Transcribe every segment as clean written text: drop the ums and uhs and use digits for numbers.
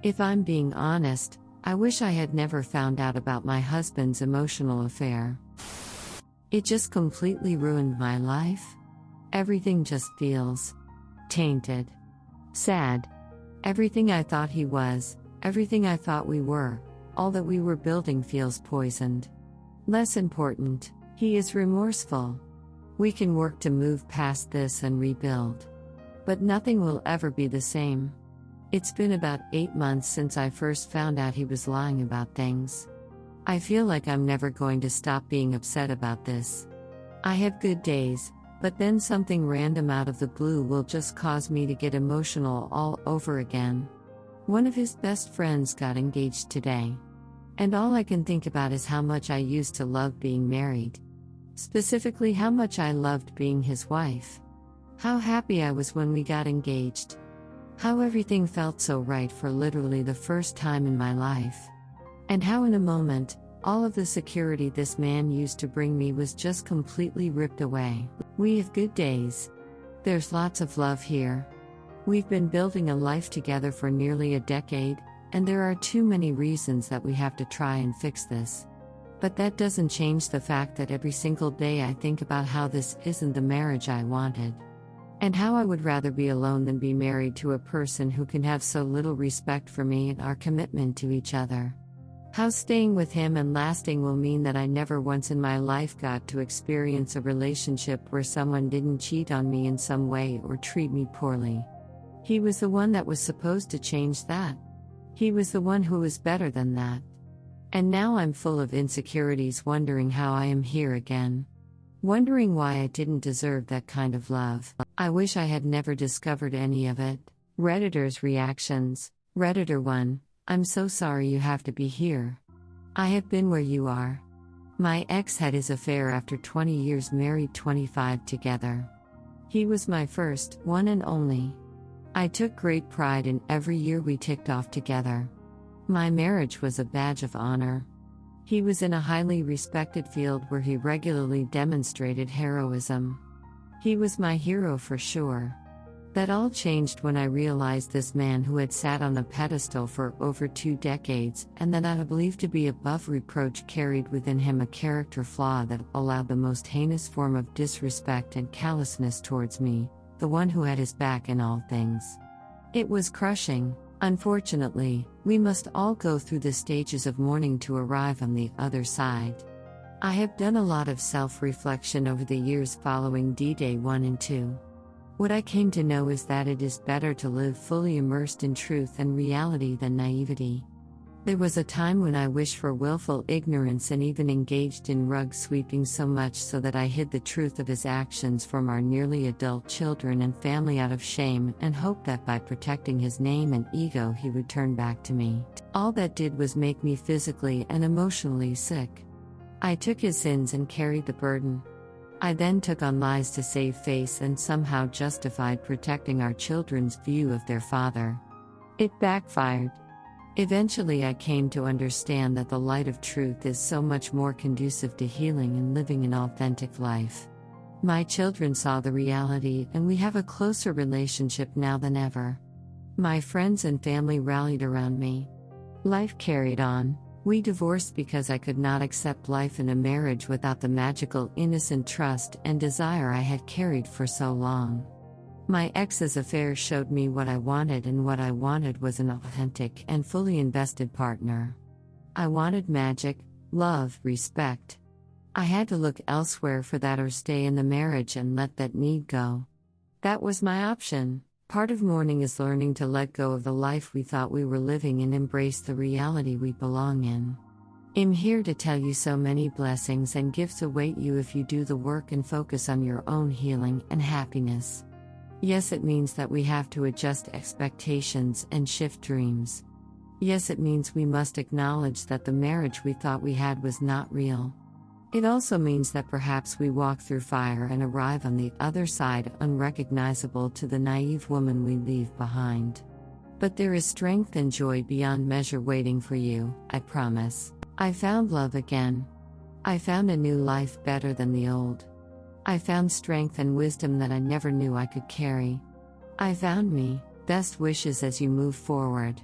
If I'm being honest, I wish I had never found out about my husband's emotional affair. It just completely ruined my life. Everything just feels tainted. Sad. Everything I thought he was, everything I thought we were, all that we were building feels poisoned. Less important, he is remorseful. We can work to move past this and rebuild. But nothing will ever be the same. It's been about 8 months since I first found out he was lying about things. I feel like I'm never going to stop being upset about this. I have good days, but then something random out of the blue will just cause me to get emotional all over again. One of his best friends got engaged today. And all I can think about is how much I used to love being married. Specifically, how much I loved being his wife. How happy I was when we got engaged. How everything felt so right for literally the first time in my life. And how in a moment, all of the security this man used to bring me was just completely ripped away. We have good days. There's lots of love here. We've been building a life together for nearly a decade, and there are too many reasons that we have to try and fix this. But that doesn't change the fact that every single day I think about how this isn't the marriage I wanted. And how I would rather be alone than be married to a person who can have so little respect for me and our commitment to each other. How staying with him and lasting will mean that I never once in my life got to experience a relationship where someone didn't cheat on me in some way or treat me poorly. He was the one that was supposed to change that. He was the one who was better than that. And now I'm full of insecurities, wondering how I am here again. Wondering why I didn't deserve that kind of love. I wish I had never discovered any of it. Redditor's reactions. Redditor 1, I'm so sorry you have to be here. I have been where you are. My ex had his affair after 20 years married, 25 together. He was my first, one and only. I took great pride in every year we ticked off together. My marriage was a badge of honor. He was in a highly respected field where he regularly demonstrated heroism. He was my hero for sure. That all changed when I realized this man who had sat on a pedestal for over 2 decades and that I believed to be above reproach carried within him a character flaw that allowed the most heinous form of disrespect and callousness towards me, the one who had his back in all things. It was crushing. Unfortunately, we must all go through the stages of mourning to arrive on the other side. I have done a lot of self-reflection over the years following D-Day 1 and 2. What I came to know is that it is better to live fully immersed in truth and reality than naivety. There was a time when I wished for willful ignorance and even engaged in rug sweeping so much so that I hid the truth of his actions from our nearly adult children and family out of shame and hoped that by protecting his name and ego he would turn back to me. All that did was make me physically and emotionally sick. I took his sins and carried the burden. I then took on lies to save face and somehow justified protecting our children's view of their father. It backfired. Eventually I came to understand that the light of truth is so much more conducive to healing and living an authentic life. My children saw the reality and we have a closer relationship now than ever. My friends and family rallied around me. Life carried on. We divorced because I could not accept life in a marriage without the magical innocent trust and desire I had carried for so long. My ex's affair showed me what I wanted, and what I wanted was an authentic and fully invested partner. I wanted magic, love, respect. I had to look elsewhere for that or stay in the marriage and let that need go. That was my option. Part of mourning is learning to let go of the life we thought we were living and embrace the reality we belong in. I'm here to tell you so many blessings and gifts await you if you do the work and focus on your own healing and happiness. Yes, it means that we have to adjust expectations and shift dreams. Yes, it means we must acknowledge that the marriage we thought we had was not real. It also means that perhaps we walk through fire and arrive on the other side unrecognizable to the naive woman we leave behind. But there is strength and joy beyond measure waiting for you, I promise. I found love again. I found a new life better than the old. I found strength and wisdom that I never knew I could carry. I found me. Best wishes as you move forward.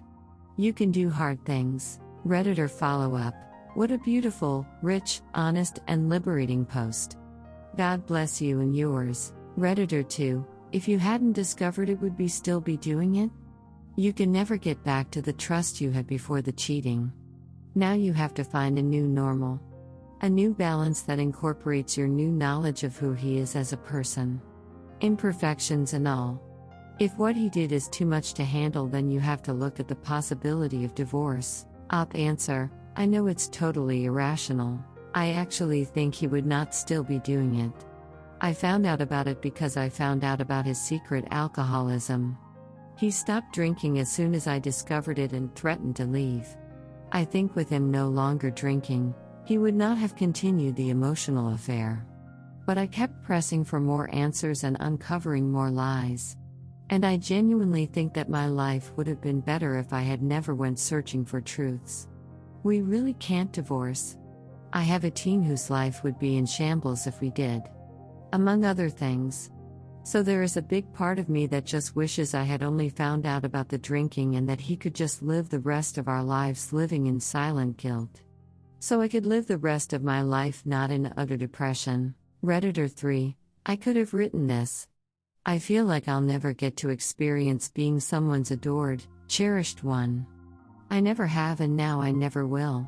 You can do hard things. Redditor follow-up. What a beautiful, rich, honest, and liberating post. God bless you and yours. Redditor 2. If you hadn't discovered it, would still be doing it? You can never get back to the trust you had before the cheating. Now you have to find a new normal. A new balance that incorporates your new knowledge of who he is as a person. Imperfections and all. If what he did is too much to handle, then you have to look at the possibility of divorce. Op answer. I know it's totally irrational. I actually think he would not still be doing it. I found out about it because I found out about his secret alcoholism. He stopped drinking as soon as I discovered it and threatened to leave. I think with him no longer drinking, he would not have continued the emotional affair. But I kept pressing for more answers and uncovering more lies. And I genuinely think that my life would have been better if I had never went searching for truths. We really can't divorce. I have a teen whose life would be in shambles if we did. Among other things. So there is a big part of me that just wishes I had only found out about the drinking and that he could just live the rest of our lives living in silent guilt. So I could live the rest of my life not in utter depression. Redditor 3. I could have written this. I feel like I'll never get to experience being someone's adored, cherished one. I never have and now I never will.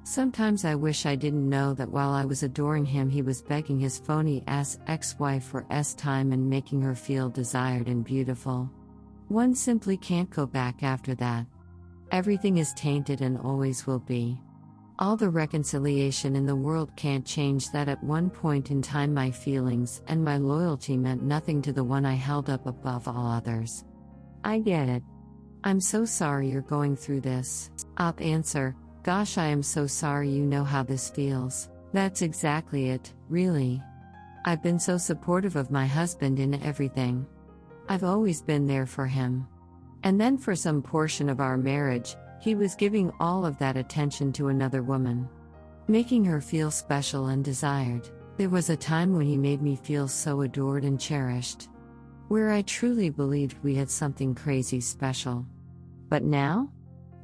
Sometimes I wish I didn't know that while I was adoring him he was begging his phony-ass ex-wife for time and making her feel desired and beautiful. One simply can't go back after that. Everything is tainted and always will be. All the reconciliation in the world can't change that. At one point in time my feelings and my loyalty meant nothing to the one I held up above all others. I get it. I'm so sorry you're going through this. Op answer. Gosh, I am so sorry you know how this feels. That's exactly it, really. I've been so supportive of my husband in everything. I've always been there for him. And then for some portion of our marriage, he was giving all of that attention to another woman. Making her feel special and desired. There was a time when he made me feel so adored and cherished. Where I truly believed we had something crazy special. But now?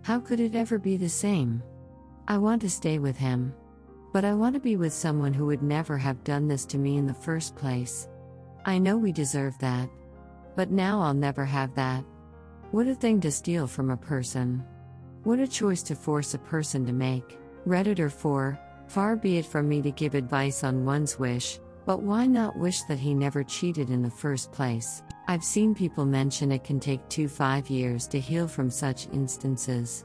How could it ever be the same? I want to stay with him. But I want to be with someone who would never have done this to me in the first place. I know we deserve that. But now I'll never have that. What a thing to steal from a person. What a choice to force a person to make. Redditor 4. Far be it from me to give advice on one's wish, but why not wish that he never cheated in the first place? I've seen people mention it can take 2 to 5 years to heal from such instances.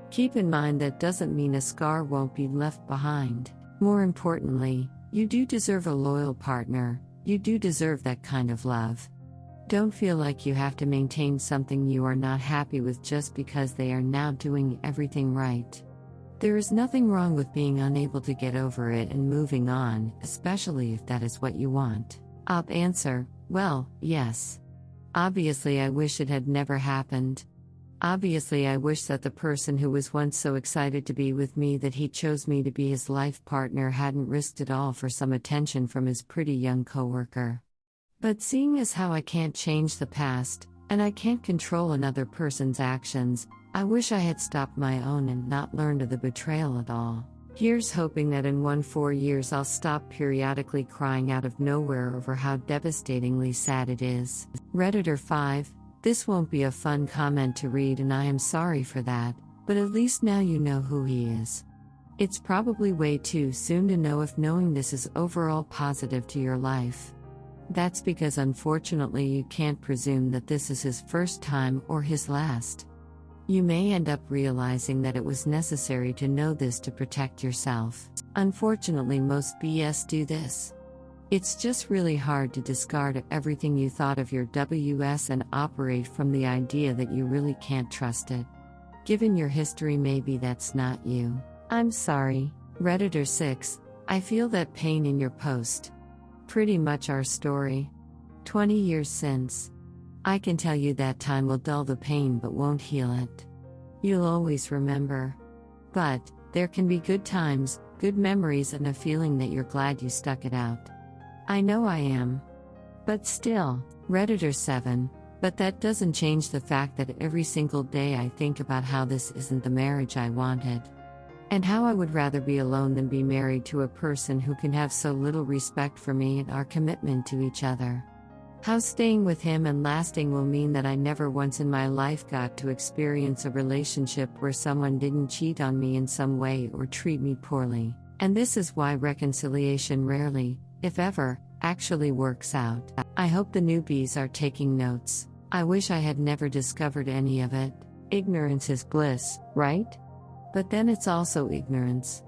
Keep in mind that doesn't mean a scar won't be left behind. More importantly, you do deserve a loyal partner. You do deserve that kind of love. Don't feel like you have to maintain something you are not happy with just because they are now doing everything right. There is nothing wrong with being unable to get over it and moving on, especially if that is what you want. Op answer. Well, yes. Obviously I wish it had never happened. Obviously I wish that the person who was once so excited to be with me that he chose me to be his life partner hadn't risked it all for some attention from his pretty young coworker. But seeing as how I can't change the past, and I can't control another person's actions, I wish I had stopped my own and not learned of the betrayal at all. Here's hoping that in 4 years I'll stop periodically crying out of nowhere over how devastatingly sad it is. Redditor 5. This won't be a fun comment to read and I am sorry for that, but at least now you know who he is. It's probably way too soon to know if knowing this is overall positive to your life. That's because unfortunately you can't presume that this is his first time or his last. You may end up realizing that it was necessary to know this to protect yourself. Unfortunately, most BS do this. It's just really hard to discard everything you thought of your WS and operate from the idea that you really can't trust it. Given your history, maybe that's not you. I'm sorry. Redditor 6. I feel that pain in your post. Pretty much our story. 20 years since. I can tell you that time will dull the pain but won't heal it. You'll always remember. But there can be good times, good memories, and a feeling that you're glad you stuck it out. I know I am. But still. Redditor 7. But that doesn't change the fact that every single day I think about how this isn't the marriage I wanted. And how I would rather be alone than be married to a person who can have so little respect for me and our commitment to each other. How staying with him and lasting will mean that I never once in my life got to experience a relationship where someone didn't cheat on me in some way or treat me poorly. And this is why reconciliation rarely, if ever, actually works out. I hope the newbies are taking notes. I wish I had never discovered any of it. Ignorance is bliss, right? But then it's also ignorance.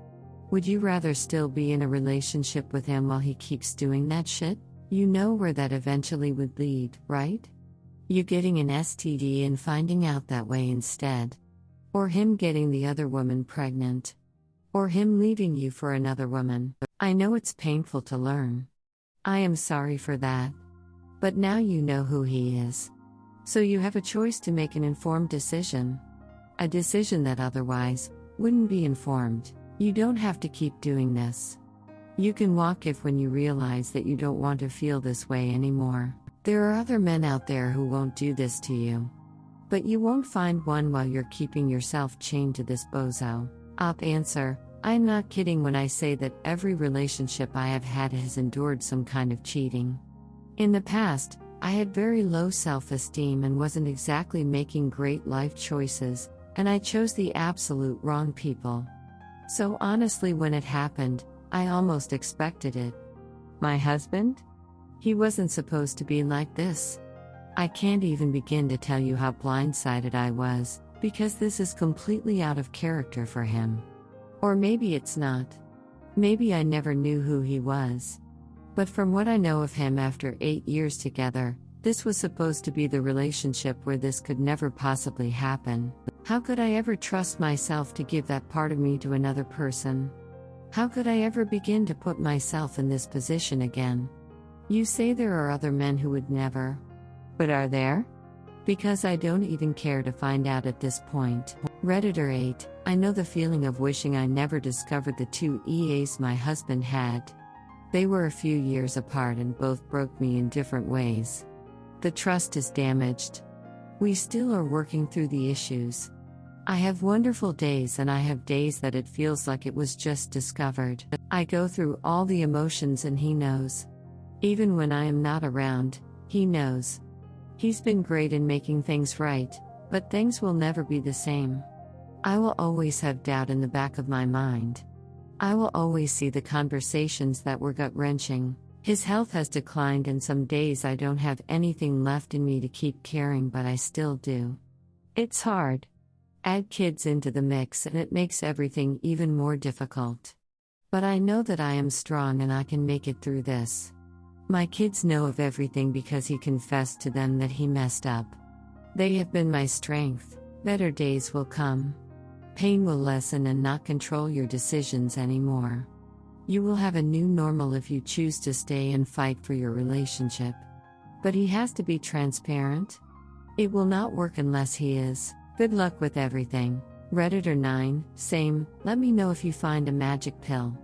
Would you rather still be in a relationship with him while he keeps doing that shit? You know where that eventually would lead, right? You getting an STD and finding out that way instead. Or him getting the other woman pregnant. Or him leaving you for another woman. I know it's painful to learn. I am sorry for that. But now you know who he is. So you have a choice to make an informed decision. A decision that otherwise wouldn't be informed. You don't have to keep doing this. You can walk if when you realize that you don't want to feel this way anymore. There are other men out there who won't do this to you. But you won't find one while you're keeping yourself chained to this bozo. Answer: I'm not kidding when I say that every relationship I have had has endured some kind of cheating. In the past, I had very low self-esteem and wasn't exactly making great life choices, and I chose the absolute wrong people. So honestly, when it happened, I almost expected it. My husband? He wasn't supposed to be like this. I can't even begin to tell you how blindsided I was, because this is completely out of character for him. Or maybe it's not. Maybe I never knew who he was. But from what I know of him after 8 years together, this was supposed to be the relationship where this could never possibly happen. How could I ever trust myself to give that part of me to another person? How could I ever begin to put myself in this position again? You say there are other men who would never. But are there? Because I don't even care to find out at this point. Redditor 8, I know the feeling of wishing I never discovered the 2 EAs my husband had. They were a few years apart and both broke me in different ways. The trust is damaged. We still are working through the issues. I have wonderful days and I have days that it feels like it was just discovered. I go through all the emotions and he knows. Even when I am not around, he knows. He's been great in making things right, but things will never be the same. I will always have doubt in the back of my mind. I will always see the conversations that were gut-wrenching. His health has declined and some days I don't have anything left in me to keep caring, but I still do. It's hard. Add kids into the mix and it makes everything even more difficult. But I know that I am strong and I can make it through this. My kids know of everything because he confessed to them that he messed up. They have been my strength. Better days will come. Pain will lessen and not control your decisions anymore. You will have a new normal if you choose to stay and fight for your relationship. But he has to be transparent. It will not work unless he is. Good luck with everything. Redditor 9, same, let me know if you find a magic pill.